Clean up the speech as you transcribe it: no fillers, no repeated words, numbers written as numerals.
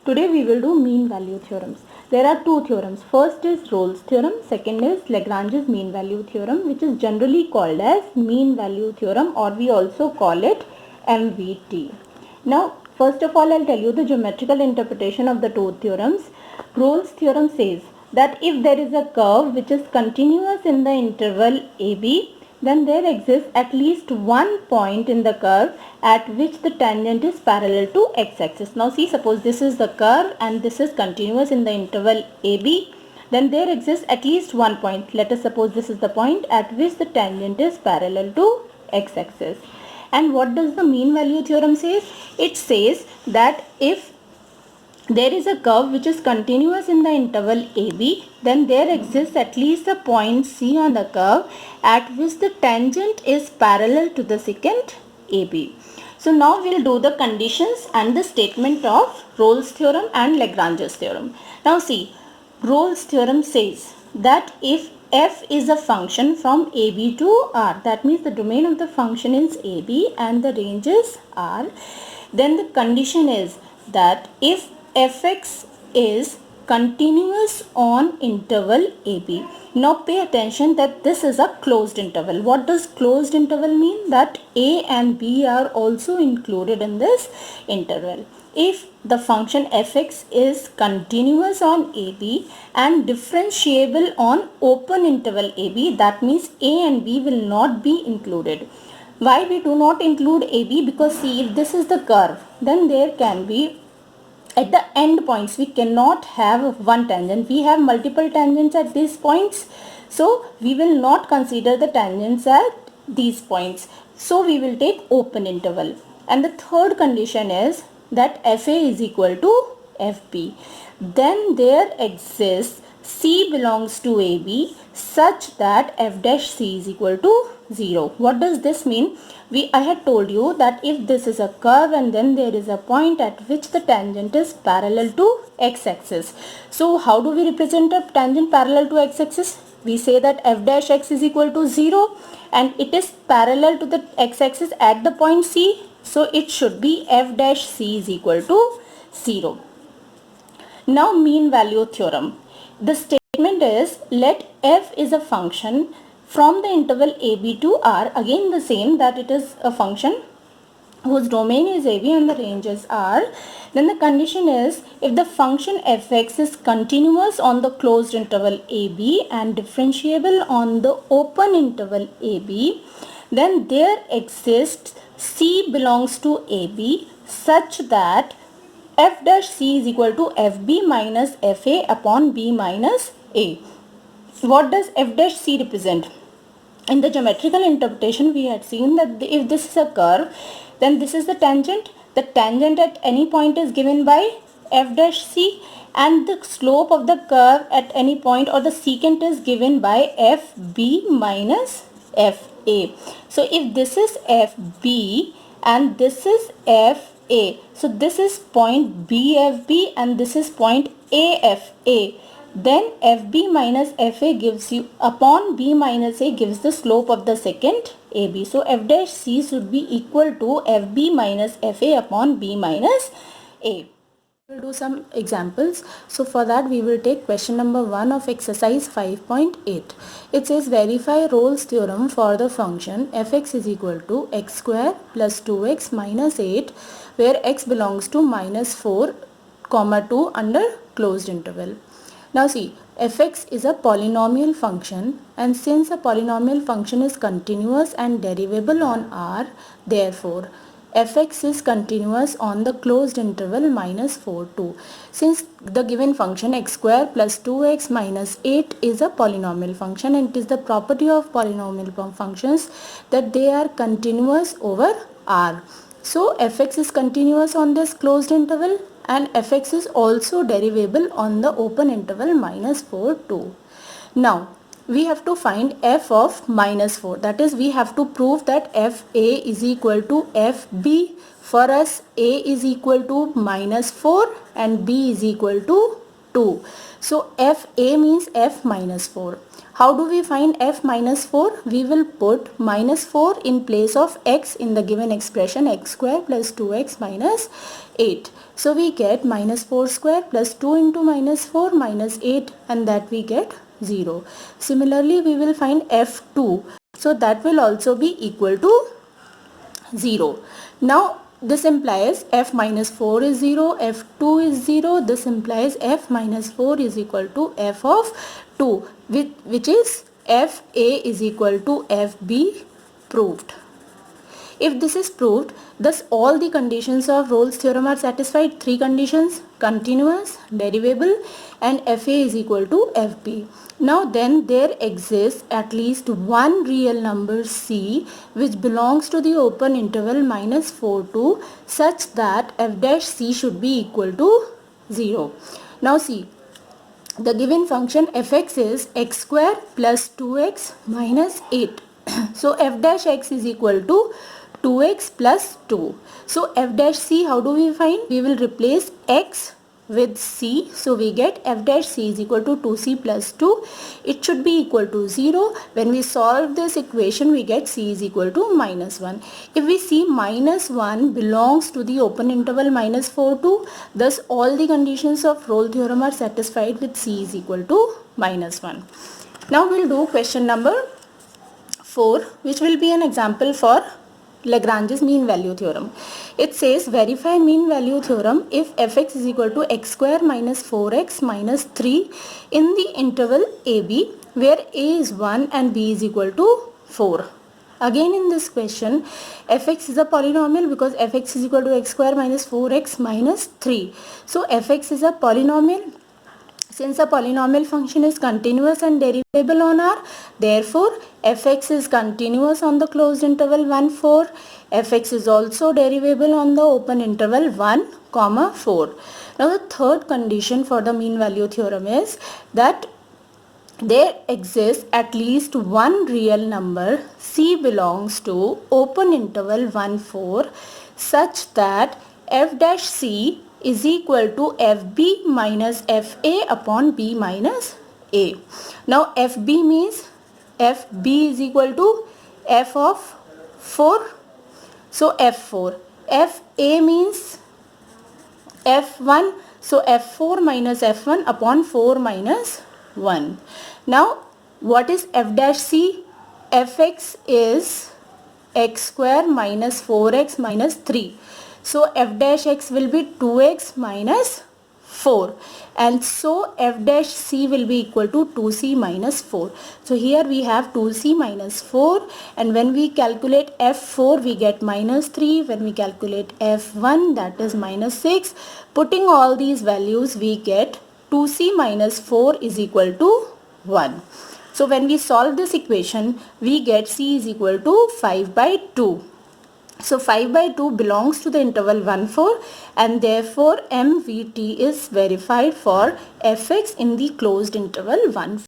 Today we will do mean value theorems. There are two theorems. First is Rolle's theorem, second is Lagrange's mean value theorem, which is generally called as mean value theorem, or we also call it MVT. Now, first of all, I'll tell you the geometrical interpretation of the two theorems. Rolle's theorem says that if there is a curve which is continuous in the interval AB, then there exists at least one point in the curve at which the tangent is parallel to x-axis. Now see, suppose this is the curve and this is continuous in the interval AB, then there exists at least one point. Let us suppose this is the point at which the tangent is parallel to x-axis. And what does the mean value theorem say? It says that if there is a curve which is continuous in the interval AB, then there exists at least a point C on the curve at which the tangent is parallel to the secant AB. So now we will do the conditions and the statement of Rolle's theorem and Lagrange's theorem. Now see, Rolle's theorem says that if f is a function from AB to R, that means the domain of the function is AB and the range is R, then the condition is that if fx is continuous on interval AB. Now pay attention that this is a closed interval. What does closed interval mean? That A and B are also included in this interval. If the function fx is continuous on AB and differentiable on open interval AB, that means A and B will not be included. Why we do not include AB? Because see, if this is the curve, then there can be at the end points we cannot have one tangent. We have multiple tangents at these points. So we will not consider the tangents at these points. So we will take open interval. And the third condition is that FA is equal to FB. Then there exists C belongs to AB such that f dash C is equal to 0. What does this mean? I had told you that if this is a curve and then there is a point at which the tangent is parallel to x-axis. So how do we represent a tangent parallel to x-axis? We say that f dash x is equal to 0 and it is parallel to the x-axis at the point C. So it should be f dash C is equal to 0. Now mean value theorem. The statement is let f is a function from the interval AB to R, again the same, that it is a function whose domain is AB and the range is R. Then the condition is if the function fx is continuous on the closed interval AB and differentiable on the open interval AB, then there exists C belongs to AB such that f dash C is equal to FB minus FA upon B minus A. What does f dash C represent? In the geometrical interpretation we had seen that if this is a curve, then this is the tangent. The tangent at any point is given by f dash C and the slope of the curve at any point or the secant is given by FB minus FA. So if this is FB and this is FA, so this is point BFB and this is point AFA, then FB minus FA gives you upon B minus A gives the slope of the secant AB. So f dash C should be equal to FB minus FA upon B minus A. We will do some examples. So for that we will take question number 1 of exercise 5.8. It says verify Rolle's theorem for the function fx is equal to x square plus 2x minus 8 where x belongs to minus 4, 2 under closed interval. Now see, fx is a polynomial function and since a polynomial function is continuous and derivable on R, therefore fx is continuous on the closed interval minus 4, 2. Since the given function x square plus 2x minus 8 is a polynomial function and it is the property of polynomial functions that they are continuous over R. So fx is continuous on this closed interval and fx is also derivable on the open interval minus 4, 2. Now we have to find f of minus 4, that is we have to prove that fa is equal to fb. For us a is equal to minus 4 and b is equal to 2. So FA means F minus 4. How do we find F minus 4? We will put minus 4 in place of x in the given expression, x square plus 2x minus 8. So we get minus 4 square plus 2 into minus 4 minus 8, and that we get 0. Similarly, we will find F2. So that will also be equal to 0. Now this implies F minus 4 is 0, F2 is 0. This implies F minus 4 is equal to F of 2, which is FA is equal to FB proved. If this is proved, thus all the conditions of Rolle's theorem are satisfied. 3 conditions: continuous, derivable, and FA is equal to FB. Now then, there exists at least one real number C which belongs to the open interval minus 4 to such that f dash C should be equal to 0. Now see, the given function fx is x square plus 2x minus 8. So f dash x is equal to 2x plus 2. So f dash C, how do we find? We will replace x with C. So we get f dash C is equal to 2c plus 2. It should be equal to 0. When we solve this equation, we get C is equal to minus 1. If we see minus 1 belongs to the open interval minus 4 to, thus all the conditions of Rolle theorem are satisfied with C is equal to minus 1. Now we'll do question number 4, which will be an example for Lagrange's mean value theorem. It says verify mean value theorem if fx is equal to x square minus 4x minus 3 in the interval AB where a is 1 and b is equal to 4. Again in this question, fx is a polynomial because fx is equal to x square minus 4x minus 3. So fx is a polynomial. Since a polynomial function is continuous and derivable on R, therefore fx is continuous on the closed interval 1, 4. Fx is also derivable on the open interval 1, 4. Now the third condition for the mean value theorem is that there exists at least one real number C belongs to open interval 1, 4 such that f dash C is equal to FB minus FA upon B minus A. Now FB means FB is equal to F of 4. So F4. FA means F1. So F4 minus F1 upon 4 minus 1. Now what is F dash C? Fx is x square minus 4x minus 3. So f dash x will be 2x minus 4, and so f dash C will be equal to 2c minus 4. So here we have 2c minus 4, and when we calculate f4 we get minus 3. When we calculate f1, that is minus 6. Putting all these values, we get 2c minus 4 is equal to 1. So when we solve this equation, we get C is equal to 5 by 2. So 5 by 2 belongs to the interval 1, 4, and therefore MVT is verified for fx in the closed interval 1, 4.